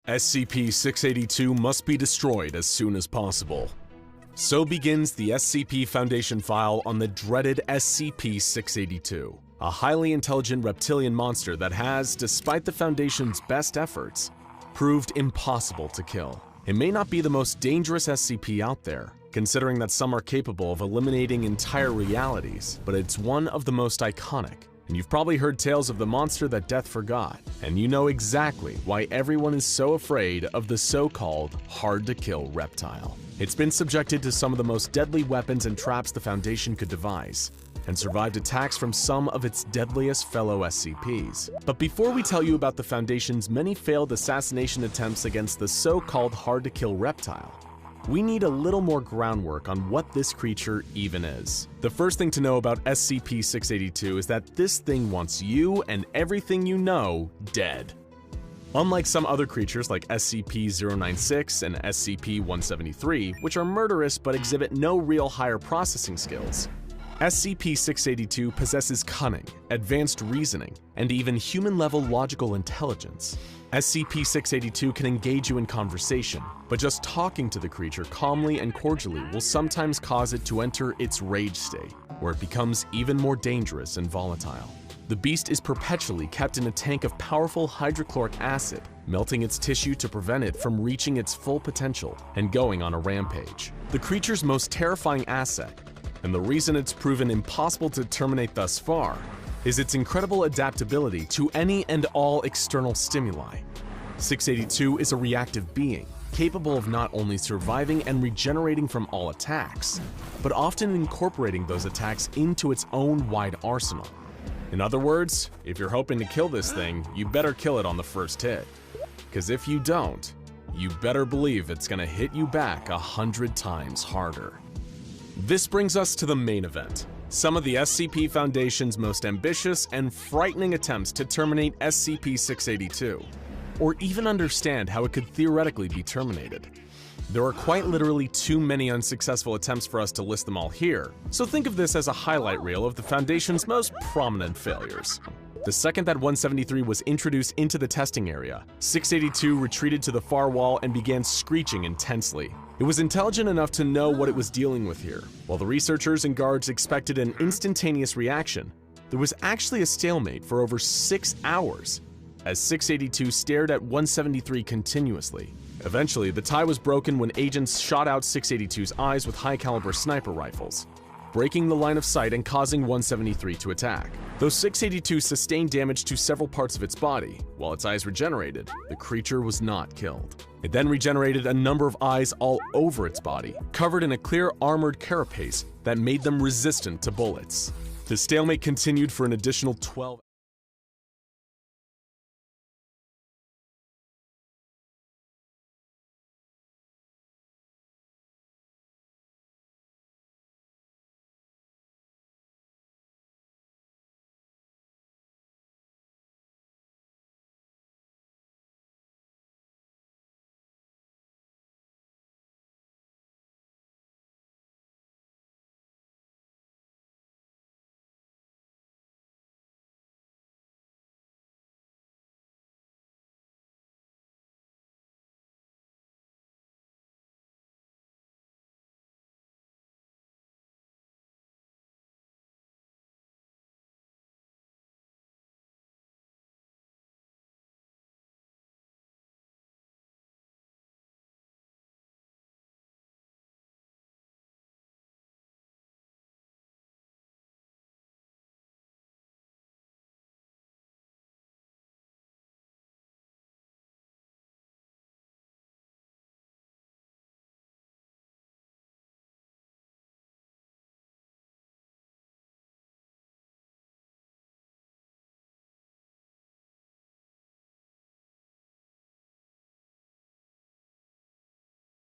SCP-682 must be destroyed as soon as possible. So begins the SCP Foundation file on the dreaded SCP-682, a highly intelligent reptilian monster that has, despite the Foundation's best efforts, proved impossible to kill. It may not be the most dangerous SCP out there, considering that some are capable of eliminating entire realities, but it's one of the most iconic. And you've probably heard tales of the monster that death forgot, and you know exactly why everyone is so afraid of the so-called hard-to-kill reptile. It's been subjected to some of the most deadly weapons and traps the Foundation could devise, and survived attacks from some of its deadliest fellow SCPs. But before we tell you about the Foundation's many failed assassination attempts against the so-called hard-to-kill reptile, we need a little more groundwork on what this creature even is. The first thing to know about SCP-682 is that this thing wants you and everything you know dead. Unlike some other creatures like SCP-096 and SCP-173, which are murderous but exhibit no real higher processing skills, SCP-682 possesses cunning, advanced reasoning, and even human-level logical intelligence. SCP-682 can engage you in conversation, but just talking to the creature calmly and cordially will sometimes cause it to enter its rage state, where it becomes even more dangerous and volatile. The beast is perpetually kept in a tank of powerful hydrochloric acid, melting its tissue to prevent it from reaching its full potential and going on a rampage. The creature's most terrifying asset, and the reason it's proven impossible to terminate thus far, is its incredible adaptability to any and all external stimuli. 682 is a reactive being, capable of not only surviving and regenerating from all attacks, but often incorporating those attacks into its own wide arsenal. In other words, if you're hoping to kill this thing, you better kill it on the first hit. Because if you don't, you better believe it's gonna hit you back 100 times harder. This brings us to the main event. Some of the SCP Foundation's most ambitious and frightening attempts to terminate SCP-682, or even understand how it could theoretically be terminated. There are quite literally too many unsuccessful attempts for us to list them all here, so think of this as a highlight reel of the Foundation's most prominent failures. The second that 173 was introduced into the testing area, 682 retreated to the far wall and began screeching intensely. It was intelligent enough to know what it was dealing with here. While the researchers and guards expected an instantaneous reaction, there was actually a stalemate for over 6 hours, as 682 stared at 173 continuously. Eventually, the tie was broken when agents shot out 682's eyes with high-caliber sniper rifles, breaking the line of sight and causing 173 to attack. Though 682 sustained damage to several parts of its body, while its eyes regenerated, the creature was not killed. It then regenerated a number of eyes all over its body, covered in a clear armored carapace that made them resistant to bullets. The stalemate continued for an additional 12